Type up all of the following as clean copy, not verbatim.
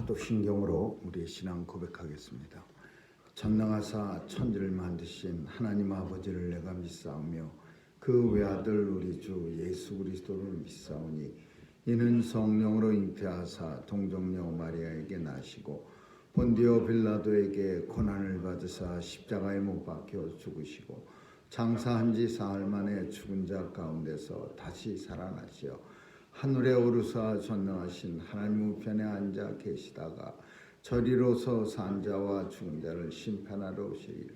사도신경으로 우리의 신앙 고백하겠습니다. 전능하사 천지를 만드신 하나님 아버지를 내가 믿사오며 그 외아들 우리 주 예수 그리스도를 믿사오니 이는 성령으로 잉태하사 동정녀 마리아에게 나시고 본디오 빌라도에게 고난을 받으사 십자가에 못 박혀 죽으시고 장사한 지 사흘 만에 죽은 자 가운데서 다시 살아나시어 하늘에 오르사 전능하신 하나님 우편에 앉아 계시다가 저리로서 산 자와 죽은 자를 심판하러 오시리라.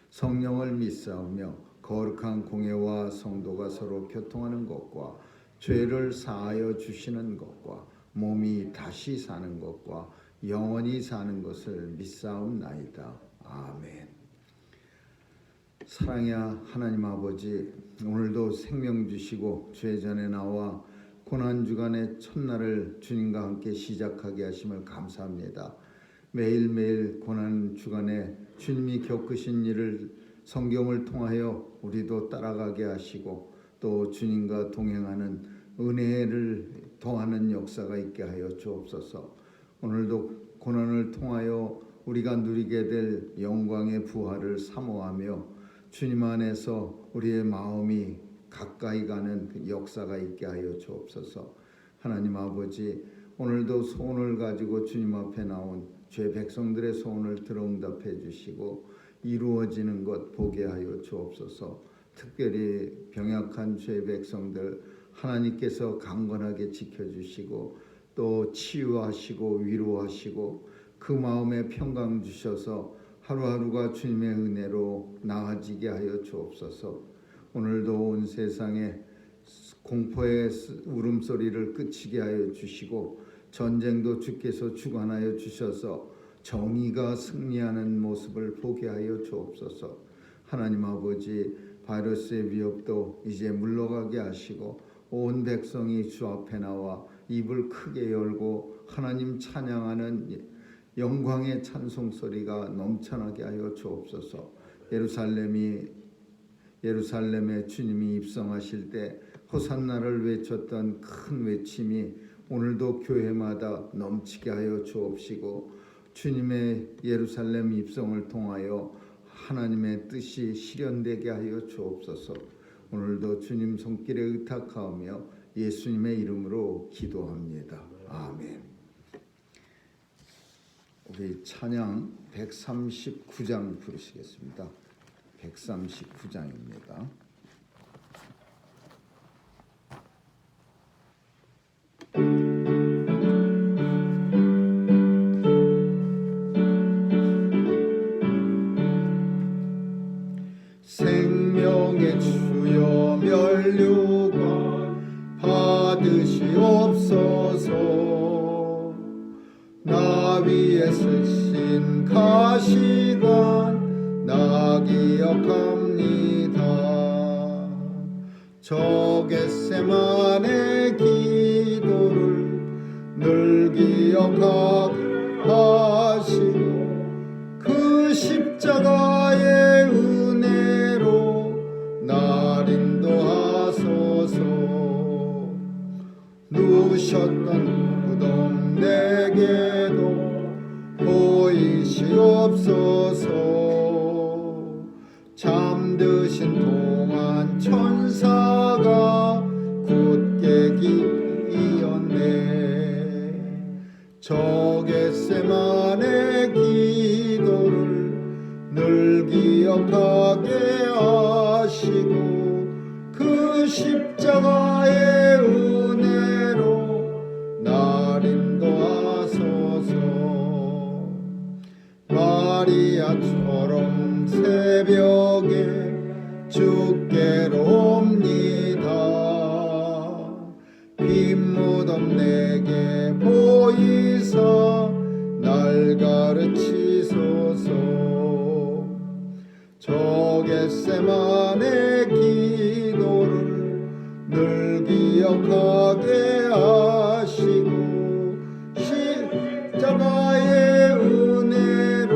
성령을 믿사오며 거룩한 공예와 성도가 서로 교통하는 것과 죄를 사하여 주시는 것과 몸이 다시 사는 것과 영원히 사는 것을 믿사옵나이다. 아멘. 사랑의 하나님 아버지, 오늘도 생명 주시고 죄 전에 나와 고난주간의 첫날을 주님과 함께 시작하게 하심을 감사합니다. 매일매일 고난주간에 주님이 겪으신 일을 성경을 통하여 우리도 따라가게 하시고 또 주님과 동행하는 은혜를 더하는 역사가 있게 하여 주옵소서. 오늘도 고난을 통하여 우리가 누리게 될 영광의 부활을 사모하며 주님 안에서 우리의 마음이 가까이 가는 그 역사가 있게 하여 주옵소서. 하나님 아버지, 오늘도 소원을 가지고 주님 앞에 나온 죄 백성들의 소원을 들어 응답해 주시고 이루어지는 것 보게 하여 주옵소서. 특별히 병약한 죄 백성들 하나님께서 강건하게 지켜주시고 또 치유하시고 위로하시고 그 마음에 평강 주셔서 하루하루가 주님의 은혜로 나아지게 하여 주옵소서. 오늘도 온 세상에 공포의 울음소리를 그치게 하여 주시고 전쟁도 주께서 주관하여 주셔서 정의가 승리하는 모습을 보게 하여 주옵소서. 하나님 아버지, 바이러스의 위협도 이제 물러가게 하시고 온 백성이 주 앞에 나와 입을 크게 열고 하나님 찬양하는 영광의 찬송소리가 넘쳐나게 하여 주옵소서. 예루살렘에 주님이 입성하실 때 호산나를 외쳤던 큰 외침이 오늘도 교회마다 넘치게 하여 주옵시고 주님의 예루살렘 입성을 통하여 하나님의 뜻이 실현되게 하여 주옵소서. 오늘도 주님 손길에 의탁하며 예수님의 이름으로 기도합니다. 아멘. 우리 찬양 139장 부르시겠습니다. 139장입니다. 생명의 주여 면류관 받으시옵소서. 나 위에 쓰신 가시관 나 기억합니다. 저 겟세마네 기도를 늘 기억하게 하시고 그 십자가의 은혜로 날 인도하소서. 누우셨던 무덤 내게도 보이시옵소서. 잠드신 동안 천사가 굳게 기이었네. 저 겟세마네 기도를 늘 기억하게 하시고 그 십자가의 은혜로 날 인도하소서. 마리아처럼 새벽에 주께로 옵니다. 빈 무덤 내게 보이사 날 가르치소서. 저 겟세마네 기도를 늘 기억하게 하시고 십자가의 은혜로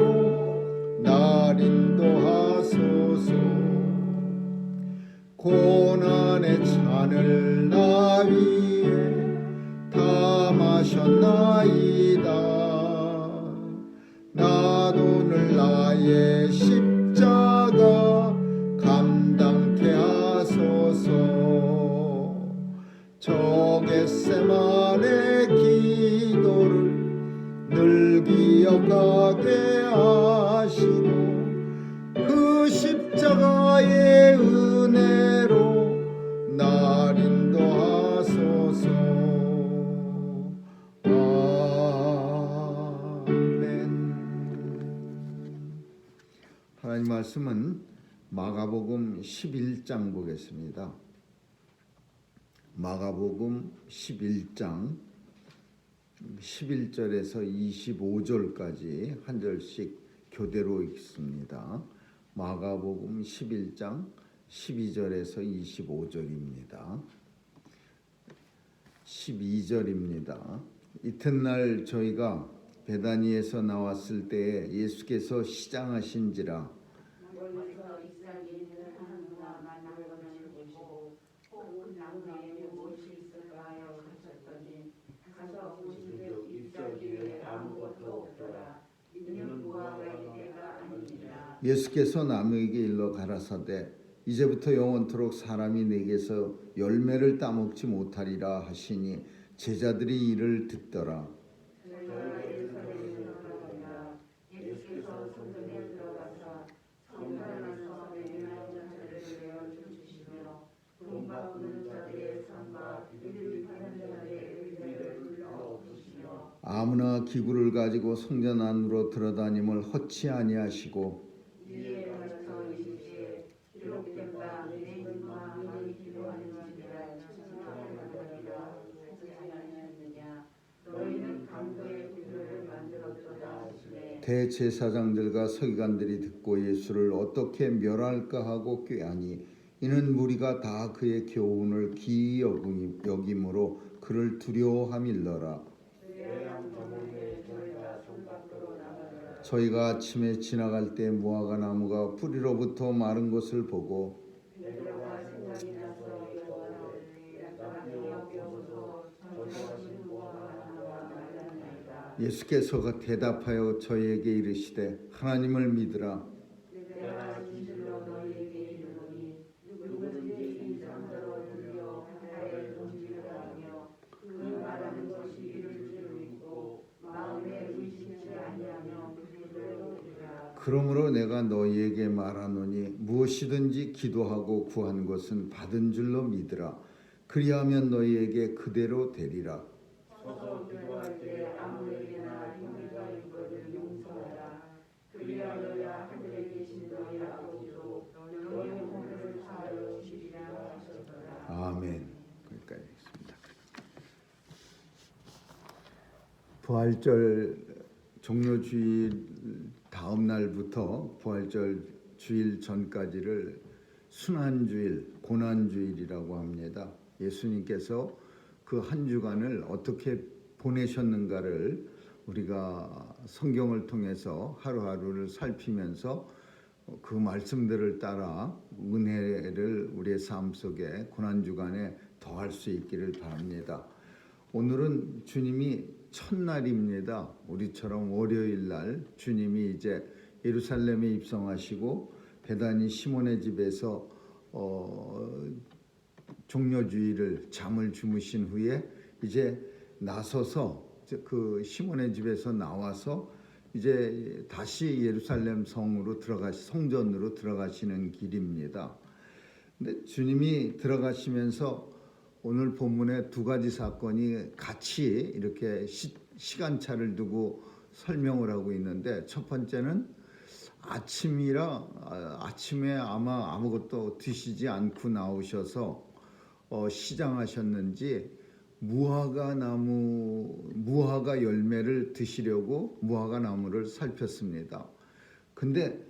날 인도하소서. 고난의 잔을 나 위에 다 마셨나이다. 나의 십자가 감당케 하소서. 저 겟세마네 기도를 늘 기억하게 하시고 그 십자가의 은혜로 날 인도하소서. 아멘. 하나님 말씀은 마가복음 11장 보겠습니다. 마가복음 11장 11절에서 25절까지 한 절씩 교대로 읽습니다. 마가복음 11장 12절에서 25절입니다. 12절입니다. 이튿날 저희가 베다니에서 나왔을 때에 예수께서 시장하신지라 멀리서 이스라엘인을 하나님과 만나는 것을 보시고 혹 나무에 무엇이 있을까 하여 가셨더니 가서 보신즉 잎사귀에 아무것도 없더라. 이는 무화과 때가 아니니라. 예수께서 나무에게 일러 가라사대 이제부터 영원토록 사람이 내게서 열매를 따먹지 못하리라 하시니 제자들이 이를 듣더라. 저희가 예루살렘에 들어가니라. 예수께서 성전에 들어가사 성전에서 매일날 자들을 내어 주시며 돈 바꾸는 자들의 상과 이를 파는 자들의 의뢰를 불러 주시며 아무나 기구를 가지고 성전 안으로 들어다님을 허치 아니하시고 이에 가서 이르시되 기록된 바 내 이름과 많이 기도하는 자들아 천천히 만나리라 하지 아니하였느냐. 너희는 강도의 구별을 만들었도다 하시되 대제사장들과 서기관들이 듣고 예수를 어떻게 멸할까 하고 꾀하니 이는 무리가 다 그의 교훈을 기이 여김으로 그를 두려워함일러라. 저희가 아침에 지나갈 때 무화과 나무가 뿌리로부터 마른 것을 보고 베드로가 생각이 나서 여호와를 약간 여겨서 전하신 무화과 나무가 말랐나이다. 예수께서 대답하여 저희에게 이르시되 하나님을 믿으라. 내가 진실로 너희에게 이르노니 누구든지 인상대로 들려 바다에 던지려 하며 그 말하는 것이 이룰 줄 믿고 마음에 의심치 아니하며 그대로 되리라. 그러므로 내가 너희에게 말하노니 무엇이든지 기도하고 구한 것은 받은 줄로 믿으라. 그리하면 너희에게 그대로 되리라. 서서 기도할 때 아무에게나 형제가 있거든 용서하라. 그리하여야 하늘에 계신 너희 아버지도 너희 영혼을 사하여 주시리라 하셨더라. 아멘. 거기까지 하겠습니다. 부활절 종료주일 다음 날부터 부활절 주일 전까지를 순환주일, 고난주일이라고 합니다. 예수님께서 그 한 주간을 어떻게 보내셨는가를 우리가 성경을 통해서 하루하루를 살피면서 그 말씀들을 따라 은혜를 우리의 삶 속에 고난주간에 더할 수 있기를 바랍니다. 오늘은 주님이 첫날입니다. 우리처럼 월요일 날 주님이 이제 예루살렘에 입성하시고 베다니 시몬의 집에서 종려주일을 잠을 주무신 후에 이제 나서서 그 시몬의 집에서 나와서 이제 다시 예루살렘 성전으로 들어가시는 길입니다. 근데 주님이 들어가시면서 오늘 본문에 두 가지 사건이 같이 이렇게 시간차를 두고 설명을 하고 있는데 첫 번째는 아침에 아마 아무것도 드시지 않고 나오셔서 시장하셨는지 무화과 열매를 드시려고 무화과 나무를 살폈습니다. 근데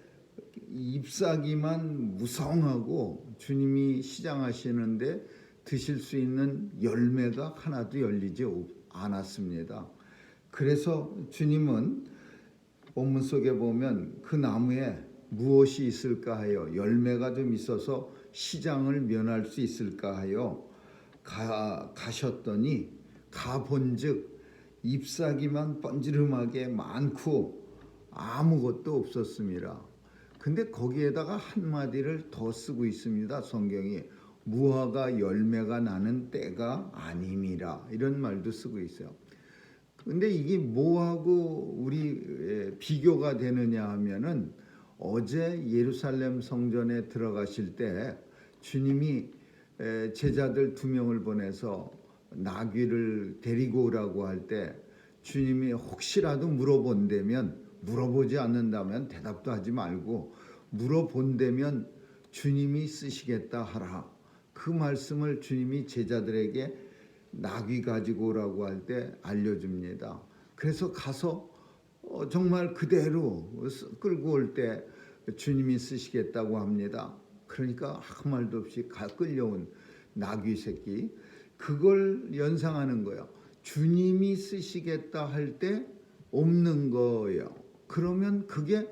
잎사귀만 무성하고 주님이 시장하시는데 드실 수 있는 열매가 하나도 열리지 않았습니다. 그래서 주님은 본문 속에 보면 그 나무에 무엇이 있을까 하여 열매가 좀 있어서 시장을 면할 수 있을까 하여 가셨더니 가본즉 잎사귀만 번지름하게 많고 아무것도 없었습니다. 근데 거기에다가 한마디를 더 쓰고 있습니다. 성경이 무화과 열매가 나는 때가 아님이라 이런 말도 쓰고 있어요. 근데 이게 뭐하고 우리 비교가 되느냐 하면은 어제 예루살렘 성전에 들어가실 때 주님이 제자들 2명을 보내서 나귀를 데리고 오라고 할 때 주님이 혹시라도 물어보지 않는다면 대답도 하지 말고 물어본다면 주님이 쓰시겠다 하라. 그 말씀을 주님이 제자들에게 나귀 가지고 오라고 할 때 알려줍니다. 그래서 가서 정말 그대로 끌고 올 때 주님이 쓰시겠다고 합니다. 그러니까 아무 말도 없이 끌려온 나귀 새끼, 그걸 연상하는 거예요. 주님이 쓰시겠다 할 때 없는 거예요. 그러면 그게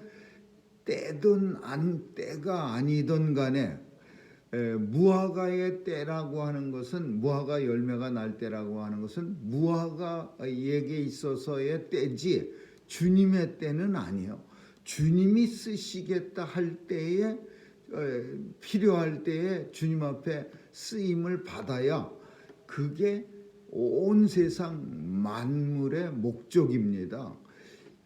때든 때가 아니든 간에 무화과의 때라고 하는 것은, 무화과 열매가 날 때라고 하는 것은 무화과에게 있어서의 때지 주님의 때는 아니에요. 주님이 쓰시겠다 할 때에, 필요할 때에 주님 앞에 쓰임을 받아야 그게 온 세상 만물의 목적입니다.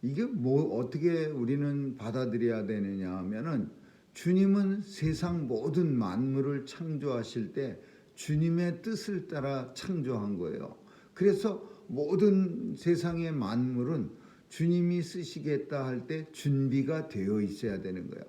이게 어떻게 우리는 받아들여야 되느냐 하면은, 주님은 세상 모든 만물을 창조하실 때 주님의 뜻을 따라 창조한 거예요. 그래서 모든 세상의 만물은 주님이 쓰시겠다 할 때 준비가 되어 있어야 되는 거예요.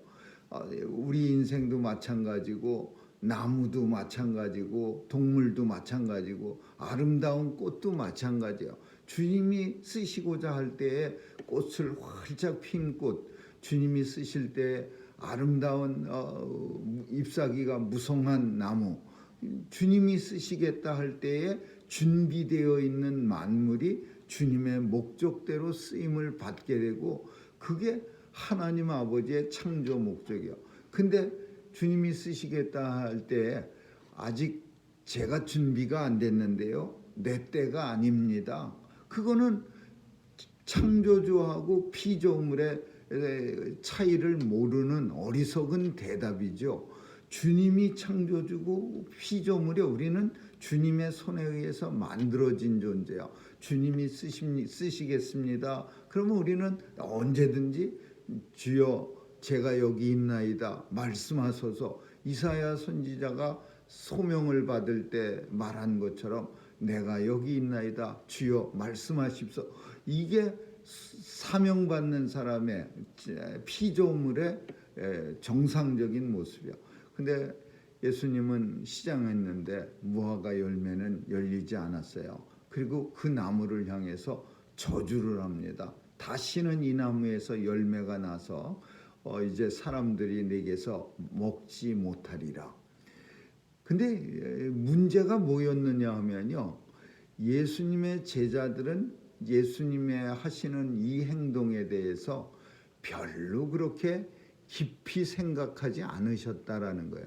우리 인생도 마찬가지고, 나무도 마찬가지고, 동물도 마찬가지고, 아름다운 꽃도 마찬가지예요. 주님이 쓰시고자 할 때에 꽃을 활짝 핀 꽃, 주님이 쓰실 때 아름다운 잎사귀가 무성한 나무, 주님이 쓰시겠다 할 때에 준비되어 있는 만물이 주님의 목적대로 쓰임을 받게 되고, 그게 하나님 아버지의 창조 목적이에요. 근데 주님이 쓰시겠다 할 때 아직 제가 준비가 안 됐는데요, 내 때가 아닙니다. 그거는 창조주하고 피조물의 차이를 모르는 어리석은 대답이죠. 주님이 창조주고 피조물이, 우리는 주님의 손에 의해서 만들어진 존재야. 주님이 쓰시겠습니다. 그러면 우리는 언제든지 주여 제가 여기 있나이다 말씀하소서. 이사야 선지자가 소명을 받을 때 말한 것처럼 내가 여기 있나이다 주여 말씀하십소. 이게 사명받는 사람의, 피조물의 정상적인 모습이야. 근데 예수님은 시장했는데 무화과 열매는 열리지 않았어요. 그리고 그 나무를 향해서 저주를 합니다. 다시는 이 나무에서 열매가 나서 이제 사람들이 내게서 먹지 못하리라. 근데 문제가 뭐였느냐 하면요, 예수님의 제자들은 예수님의 하시는 이 행동에 대해서 별로 그렇게 깊이 생각하지 않으셨다라는 거예요.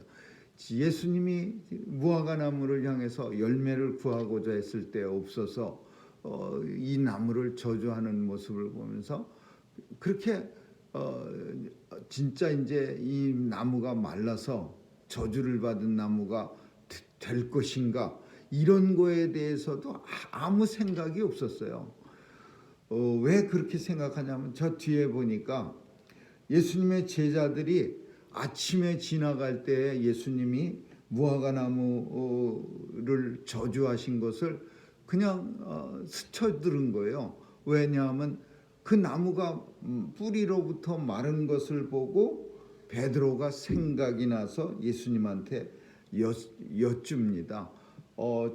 예수님이 무화과 나무를 향해서 열매를 구하고자 했을 때 없어서 이 나무를 저주하는 모습을 보면서 그렇게 진짜 이제 이 나무가 말라서 저주를 받은 나무가 될 것인가, 이런 거에 대해서도 아무 생각이 없었어요. 왜 그렇게 생각하냐면, 저 뒤에 보니까 예수님의 제자들이 아침에 지나갈 때 예수님이 무화과 나무를 저주하신 것을 그냥 스쳐들은 거예요. 왜냐하면 그 나무가 뿌리로부터 마른 것을 보고 베드로가 생각이 나서 예수님한테 여쭙니다.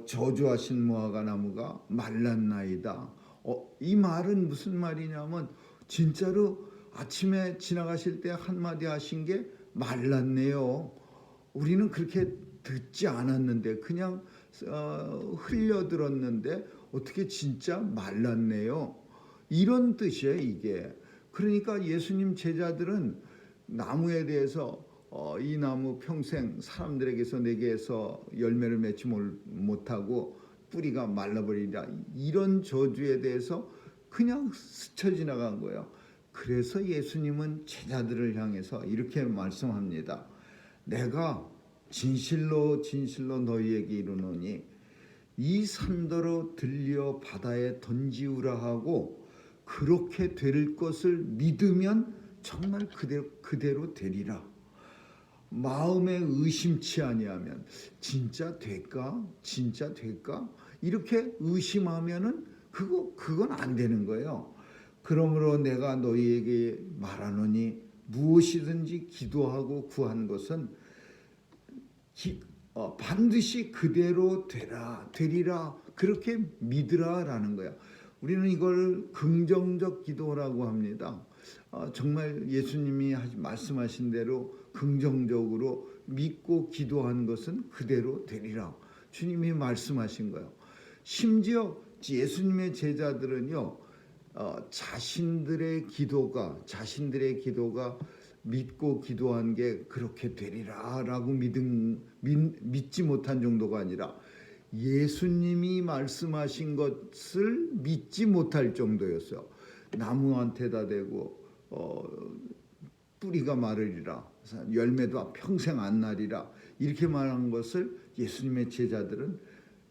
저주하신 무화과 나무가 말랐나이다. 이 말은 무슨 말이냐면, 진짜로 아침에 지나가실 때 한마디 하신 게 말랐네요. 우리는 그렇게 듣지 않았는데, 그냥 흘려들었는데 어떻게 진짜 말랐네요. 이런 뜻이에요, 이게. 그러니까 예수님 제자들은 나무에 대해서 이 나무 평생 사람들에게서 내게서 열매를 맺지 못하고 뿌리가 말라버리리라, 이런 저주에 대해서 그냥 스쳐 지나간 거예요. 그래서 예수님은 제자들을 향해서 이렇게 말씀합니다. 내가 진실로 진실로 너희에게 이르노니 이 산더러 들려 바다에 던지우라 하고 그렇게 될 것을 믿으면 정말 그대로 되리라. 마음에 의심치 아니하면 진짜 될까? 진짜 될까? 이렇게 의심하면은 그건 안 되는 거예요. 그러므로 내가 너희에게 말하노니 무엇이든지 기도하고 구한 것은 반드시 그대로 되리라 그렇게 믿으라라는 거야. 우리는 이걸 긍정적 기도라고 합니다. 정말 예수님이 말씀하신 대로 긍정적으로 믿고 기도한 것은 그대로 되리라. 주님이 말씀하신 거예요. 심지어 예수님의 제자들은요, 자신들의 기도가 믿고 기도한 게 그렇게 되리라라고 믿지 못한 정도가 아니라 예수님이 말씀하신 것을 믿지 못할 정도였어요. 나무한테다 대고 뿌리가 마르리라, 열매도 평생 안 나리라 이렇게 말한 것을 예수님의 제자들은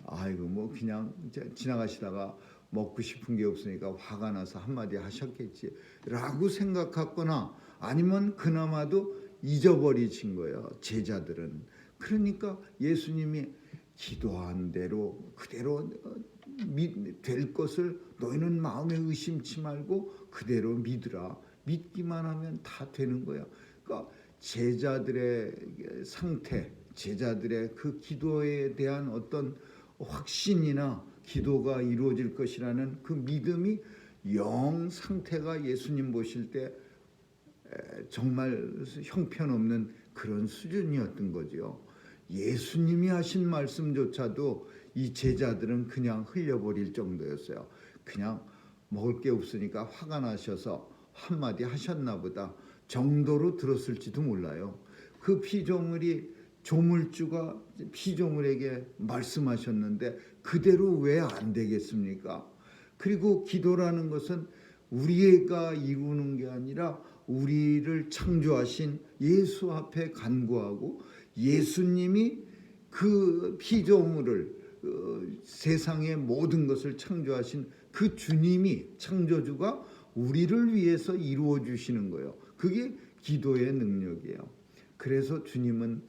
아이고 뭐 그냥 지나가시다가 먹고 싶은 게 없으니까 화가 나서 한마디 하셨겠지라고 생각했거나 아니면 그나마도 잊어버리신 거예요. 제자들은. 그러니까 예수님이 기도한 대로 그대로 될 것을 너희는 마음에 의심치 말고 그대로 믿으라. 믿기만 하면 다 되는 거야. 그러니까 제자들의 상태, 제자들의 그 기도에 대한 어떤 확신이나 기도가 이루어질 것이라는 그 믿음이 영 상태가 예수님 보실 때 정말 형편없는 그런 수준이었던 거죠. 예수님이 하신 말씀조차도 이 제자들은 그냥 흘려버릴 정도였어요. 그냥 먹을 게 없으니까 화가 나셔서 한마디 하셨나 보다 정도로 들었을지도 몰라요. 그 피조물이 조물주가 피조물에게 말씀하셨는데 그대로 왜 안 되겠습니까? 그리고 기도라는 것은 우리가 이루는 게 아니라 우리를 창조하신 예수 앞에 간구하고 예수님이 그 피조물을 세상의 모든 것을 창조하신 그 주님이 창조주가 우리를 위해서 이루어 주시는 거예요. 그게 기도의 능력이에요. 그래서 주님은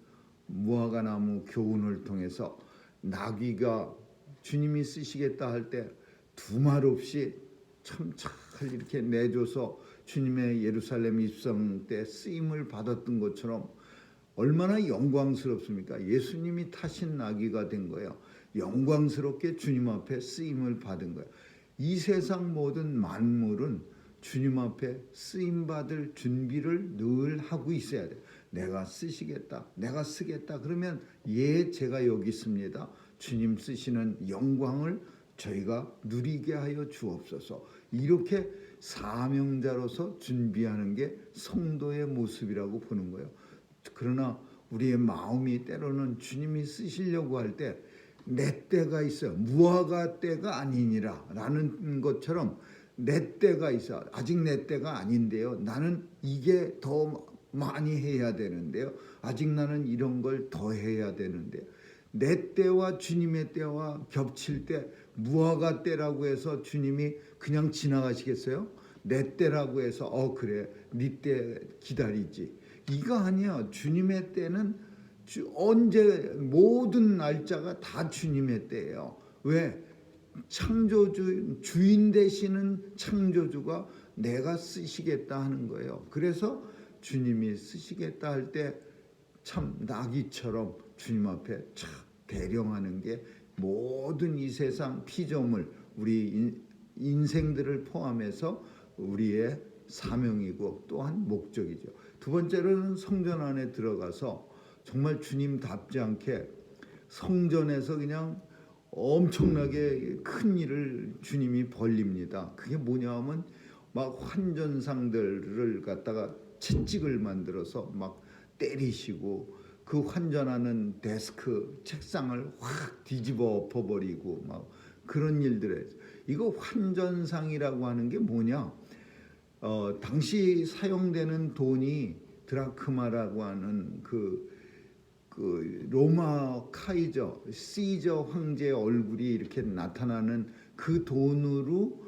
무화과나무 교훈을 통해서 나귀가 주님이 쓰시겠다 할 때 두 말 없이 참 잘 이렇게 내줘서 주님의 예루살렘 입성 때 쓰임을 받았던 것처럼 얼마나 영광스럽습니까? 예수님이 타신 나귀가 된 거예요. 영광스럽게 주님 앞에 쓰임을 받은 거예요. 이 세상 모든 만물은 주님 앞에 쓰임받을 준비를 늘 하고 있어야 돼요. 내가 쓰시겠다, 내가 쓰겠다 그러면 예 제가 여기 있습니다. 주님 쓰시는 영광을 저희가 누리게 하여 주옵소서. 이렇게 사명자로서 준비하는 게 성도의 모습이라고 보는 거예요. 그러나 우리의 마음이 때로는 주님이 쓰시려고 할 때 내 때가 있어요. 무화과 때가 아니니라 라는 것처럼 내 때가 있어. 아직 내 때가 아닌데요. 나는 이게 더 많이 해야 되는데요. 아직 나는 이런 걸 더 해야 되는데 내 때와 주님의 때와 겹칠 때 무화과 때라고 해서 주님이 그냥 지나가시겠어요? 내 때라고 해서 그래 네 때 기다리지 이거 아니야. 주님의 때는 언제 모든 날짜가 다 주님의 때예요. 왜? 창조주 주인 되시는 창조주가 내가 쓰시겠다 하는 거예요. 그래서 주님이 쓰시겠다 할 때 참 나귀처럼 주님 앞에 참 대령하는 게 모든 이 세상 피조물 우리 인생들을 포함해서 우리의 사명이고 또한 목적이죠. 두 번째로는 성전 안에 들어가서 정말 주님답지 않게 성전에서 그냥 엄청나게 큰 일을 주님이 벌립니다. 그게 뭐냐 하면 막 환전상들을 갖다가 채찍을 만들어서 막 때리시고 그 환전하는 데스크 책상을 확 뒤집어 엎어버리고 막 그런 일들에 이거 환전상이라고 하는 게 뭐냐? 당시 사용되는 돈이 드라크마라고 하는 그 로마 카이저 시저 황제의 얼굴이 이렇게 나타나는 그 돈으로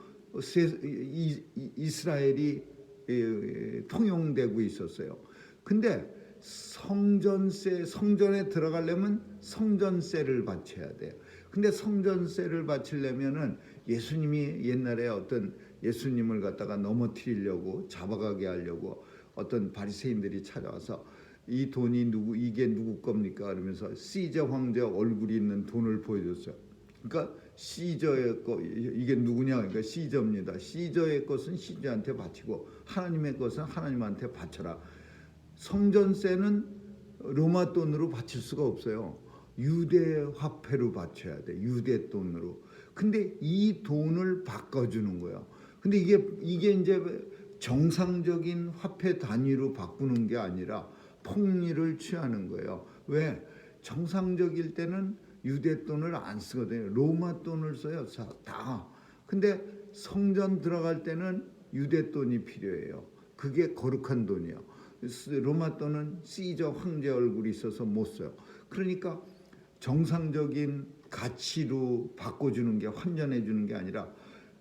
이스라엘이 통용되고 있었어요. 근데 성전에 들어가려면 성전세를 바쳐야 돼요. 근데 성전세를 바치려면은 예수님이 옛날에 어떤 예수님을 갖다가 넘어뜨리려고 잡아가게 하려고 어떤 바리새인들이 찾아와서 이 돈이 이게 누구 겁니까? 그러면서 시저 황제 얼굴이 있는 돈을 보여줬어요. 그러니까 시저의 거 이게 누구냐? 그러니까 시저입니다. 시저의 것은 시저한테 바치고 하나님의 것은 하나님한테 바쳐라. 성전세는 로마 돈으로 바칠 수가 없어요. 유대 화폐로 바쳐야 돼. 유대 돈으로. 근데 이 돈을 바꿔주는 거예요. 근데 이게 이제 정상적인 화폐 단위로 바꾸는 게 아니라 폭리를 취하는 거예요. 왜? 정상적일 때는 유대 돈을 안 쓰거든요. 로마 돈을 써요. 다. 근데 성전 들어갈 때는 유대 돈이 필요해요. 그게 거룩한 돈이에요. 로마 돈은 시저 황제 얼굴이 있어서 못 써요. 그러니까 정상적인 가치로 바꿔주는 게 환전해 주는 게 아니라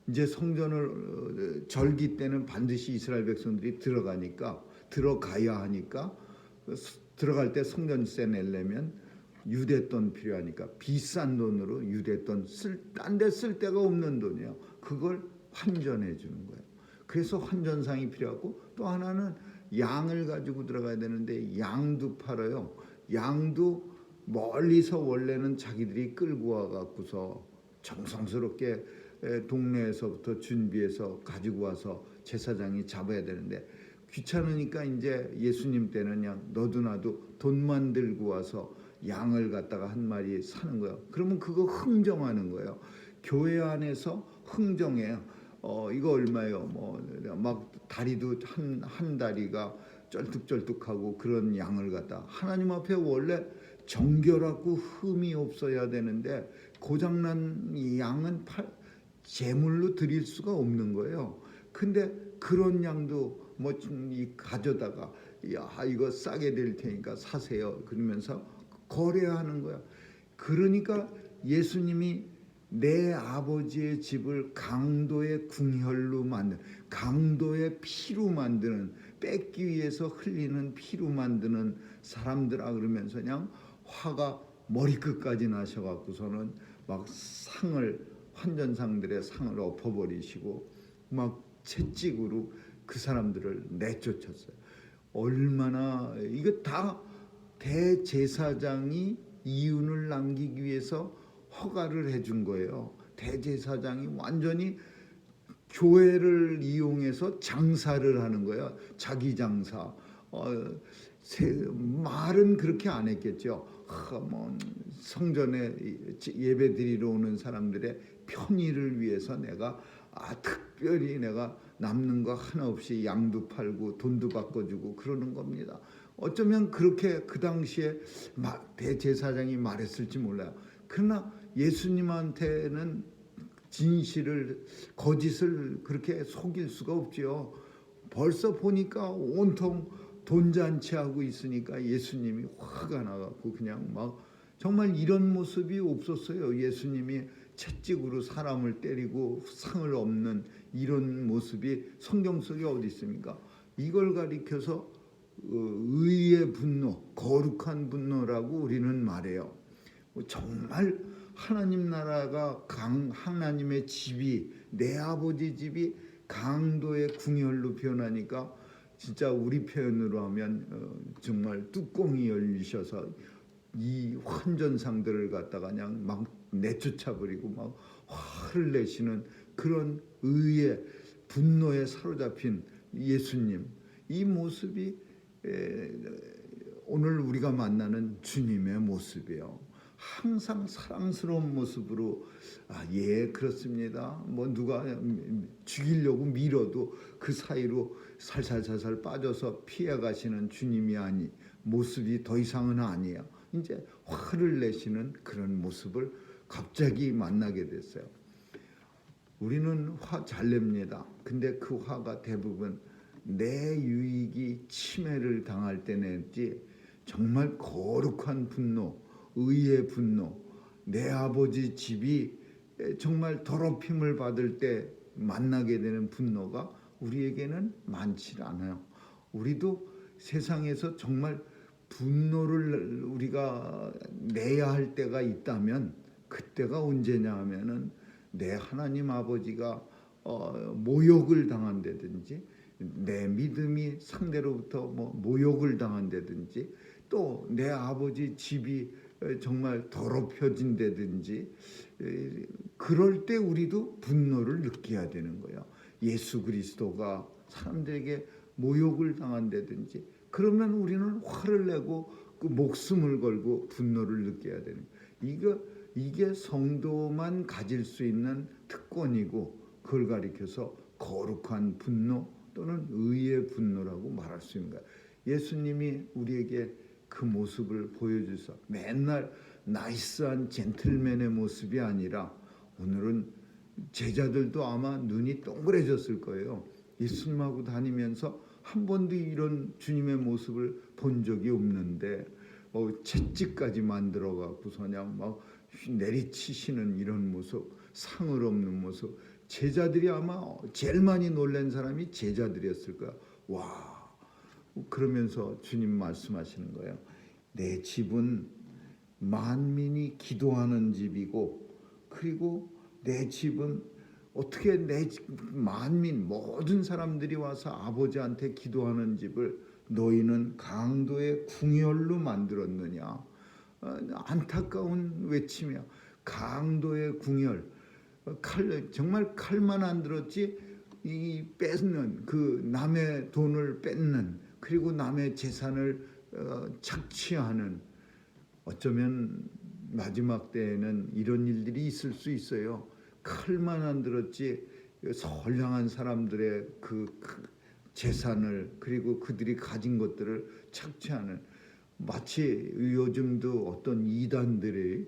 이제 성전을 절기 때는 반드시 이스라엘 백성들이 들어가야 하니까 들어갈 때 성전세 내려면 유대돈 필요하니까 비싼 돈으로 유대돈 딴 데 쓸 데가 없는 돈이에요. 그걸 환전해 주는 거예요. 그래서 환전상이 필요하고 또 하나는 양을 가지고 들어가야 되는데 양도 팔아요. 양도 멀리서 원래는 자기들이 끌고 와갖고서 정성스럽게 동네에서부터 준비해서 가지고 와서 제사장이 잡아야 되는데 귀찮으니까 이제 예수님 때는 그냥 너도 나도 돈만 들고 와서 양을 갖다가 한 마리 사는 거예요. 그러면 그거 흥정하는 거예요. 교회 안에서 흥정해요. 이거 얼마예요? 막 다리도 한 다리가 쩔뚝쩔뚝하고 그런 양을 갖다 하나님 앞에 원래 정결하고 흠이 없어야 되는데 고장난 이 양은 제물로 드릴 수가 없는 거예요. 근데 그런 양도 가져다가 야 이거 싸게 될 테니까 사세요. 그러면서 거래하는 거야. 그러니까 예수님이 내 아버지의 집을 강도의 궁혈로 만든 강도의 피로 만드는 뺏기 위해서 흘리는 피로 만드는 사람들아 그러면서 그냥 화가 머리끝까지 나셔갖고서는 막 환전상들의 상을 엎어버리시고 막 채찍으로 그 사람들을 내쫓았어요. 얼마나 이거 다 대제사장이 이윤을 남기기 위해서 허가를 해준 거예요. 대제사장이 완전히 교회를 이용해서 장사를 하는 거예요. 자기 장사. 말은 그렇게 안 했겠죠. 성전에 예배 드리러 오는 사람들의 편의를 위해서 내가 특별히 내가 남는 거 하나 없이 양도 팔고 돈도 바꿔주고 그러는 겁니다. 어쩌면 그렇게 그 당시에 대제사장이 말했을지 몰라요. 그러나 예수님한테는 거짓을 그렇게 속일 수가 없죠. 벌써 보니까 온통 돈잔치하고 있으니까 예수님이 화가 나갖고 그냥 막 정말 이런 모습이 없었어요. 예수님이 채찍으로 사람을 때리고 상을 엎는 이런 모습이 성경 속에 어디 있습니까? 이걸 가리켜서 의의 분노, 거룩한 분노라고 우리는 말해요. 정말 하나님 나라가 하나님의 집이 내 아버지 집이 강도의 궁혈로 변하니까 진짜 우리 표현으로 하면 정말 뚜껑이 열리셔서 이 환전상들을 갖다가 그냥 막 내쫓아버리고 막 화를 내시는 그런 의의 분노에 사로잡힌 예수님, 이 모습이 오늘 우리가 만나는 주님의 모습이에요. 항상 사랑스러운 모습으로 예 그렇습니다. 누가 죽이려고 밀어도 그 사이로 살살살살 빠져서 피해 가시는 주님이 모습이 더 이상은 아니에요. 이제 화를 내시는 그런 모습을 갑자기 만나게 됐어요. 우리는 화 잘 냅니다. 근데 그 화가 대부분 내 유익이 침해를 당할 때 내지, 정말 거룩한 분노, 의의 분노, 내 아버지 집이 정말 더럽힘을 받을 때 만나게 되는 분노가 우리에게는 많지 않아요. 우리도 세상에서 정말 분노를 우리가 내야 할 때가 있다면 그때가 언제냐 하면은 내 하나님 아버지가 모욕을 당한다든지, 내 믿음이 상대로부터 모욕을 당한다든지, 또 내 아버지 집이 정말 더럽혀진다든지, 그럴 때 우리도 분노를 느껴야 되는 거예요. 예수 그리스도가 사람들에게 모욕을 당한다든지, 그러면 우리는 화를 내고 그 목숨을 걸고 분노를 느껴야 되는 거예요. 이게 성도만 가질 수 있는 특권이고, 그걸 가리켜서 거룩한 분노 또는 의의 분노라고 말할 수 있는 거예요. 예수님이 우리에게 그 모습을 보여주셔서 맨날 나이스한 젠틀맨의 모습이 아니라, 오늘은 제자들도 아마 눈이 동그래졌을 거예요. 예수님하고 다니면서 한 번도 이런 주님의 모습을 본 적이 없는데 채찍까지 만들어 갖고서 그냥 막 내리치시는 이런 모습, 상을 없는 모습. 제자들이 아마 제일 많이 놀란 사람이 제자들이었을 거야. 와, 그러면서 주님 말씀하시는 거예요. 내 집은 만민이 기도하는 집이고, 그리고 내 집은 어떻게 내 만민 모든 사람들이 와서 아버지한테 기도하는 집을 너희는 강도의 궁혈로 만들었느냐. 안타까운 외침이야. 강도의 궁혈. 정말 칼만 안 들었지, 이 뺏는, 그 남의 돈을 뺏는, 그리고 남의 재산을 착취하는, 어쩌면 마지막 때에는 이런 일들이 있을 수 있어요. 칼만 안 들었지 선량한 사람들의 그 재산을, 그리고 그들이 가진 것들을 착취하는, 마치 요즘도 어떤 이단들이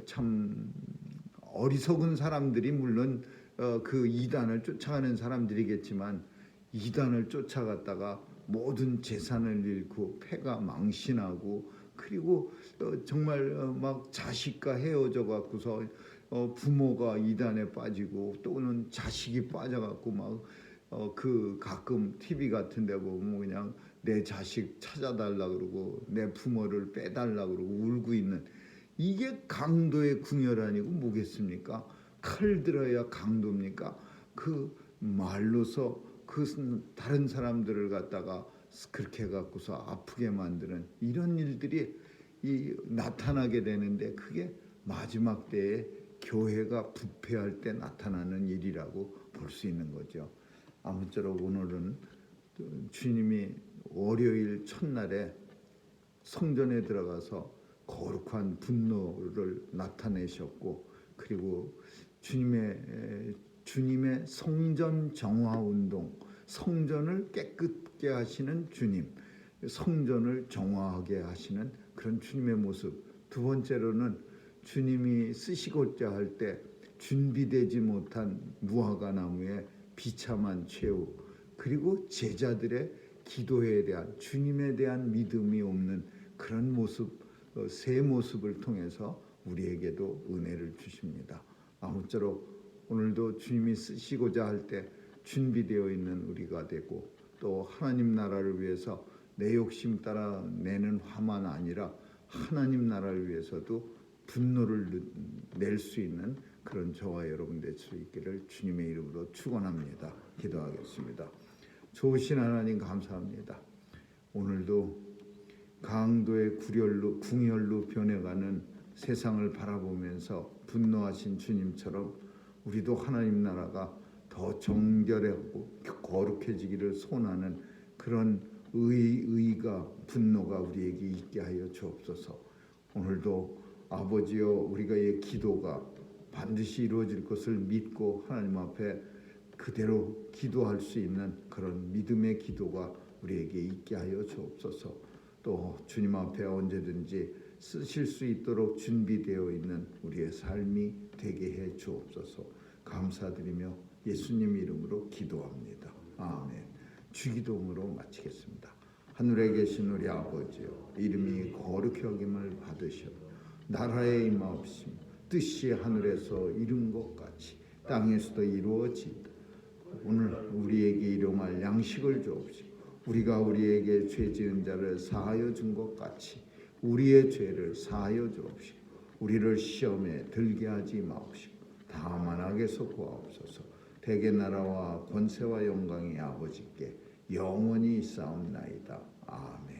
참 어리석은 사람들이, 물론 그 이단을 쫓아가는 사람들이겠지만, 이단을 쫓아갔다가 모든 재산을 잃고 패가 망신하고, 그리고 정말 막 자식과 헤어져 갖고서 부모가 이단에 빠지고, 또는 자식이 빠져갖고 막 그 가끔 TV 같은 데 보면 그냥 내 자식 찾아달라 그러고 내 부모를 빼달라 그러고 울고 있는, 이게 강도의 궁혈 아니고 뭐겠습니까? 칼 들어야 강도입니까? 그 말로서 그 다른 사람들을 갖다가 그렇게 갖고서 아프게 만드는 이런 일들이 나타나게 되는데, 그게 마지막 때에 교회가 부패할 때 나타나는 일이라고 볼 수 있는 거죠. 아무쪼록 오늘은 주님이 월요일 첫날에 성전에 들어가서 거룩한 분노를 나타내셨고, 그리고 주님의 성전 정화 운동, 성전을 깨끗게 하시는 주님, 성전을 정화하게 하시는 그런 주님의 모습. 두 번째로는 주님이 쓰시고자 할 때 준비되지 못한 무화과 나무에 비참한 최후, 그리고 제자들의 기도에 대한, 주님에 대한 믿음이 없는 그런 모습, 세 모습을 통해서 우리에게도 은혜를 주십니다. 아무쪼록 오늘도 주님이 쓰시고자 할 때 준비되어 있는 우리가 되고, 또 하나님 나라를 위해서 내 욕심 따라 내는 화만 아니라 하나님 나라를 위해서도 분노를 낼 수 있는 그런 저와 여러분 될 수 있기를 주님의 이름으로 축원합니다. 기도하겠습니다. 좋으신 하나님 감사합니다. 오늘도 강도의 궁혈로 변해가는 세상을 바라보면서 분노하신 주님처럼 우리도 하나님 나라가 더 정결하고 거룩해지기를 소원하는 그런 의가, 분노가 우리에게 있게 하여 주옵소서. 오늘도 아버지여, 우리가의 기도가 반드시 이루어질 것을 믿고 하나님 앞에 그대로 기도할 수 있는 그런 믿음의 기도가 우리에게 있게 하여 주옵소서. 또 주님 앞에 언제든지 쓰실 수 있도록 준비되어 있는 우리의 삶이 되게 해 주옵소서. 감사드리며 예수님 이름으로 기도합니다. 아멘. 주기도문으로 마치겠습니다. 하늘에 계신 우리 아버지여, 이름이 거룩히 여김을 받으시오. 나라의 임하옵시며 뜻이 하늘에서 이룬 것 같이 땅에서도 이루어지이다. 오늘 우리에게 일용할 양식을 주옵시고 우리가 우리에게 죄 지은 자를 사하여 준 것 같이 우리의 죄를 사하여 주옵시고 우리를 시험에 들게 하지 마옵시고 다만 악에서 구하옵소서. 대개 나라와 권세와 영광이 아버지께 영원히 있사옵나이다. 아멘.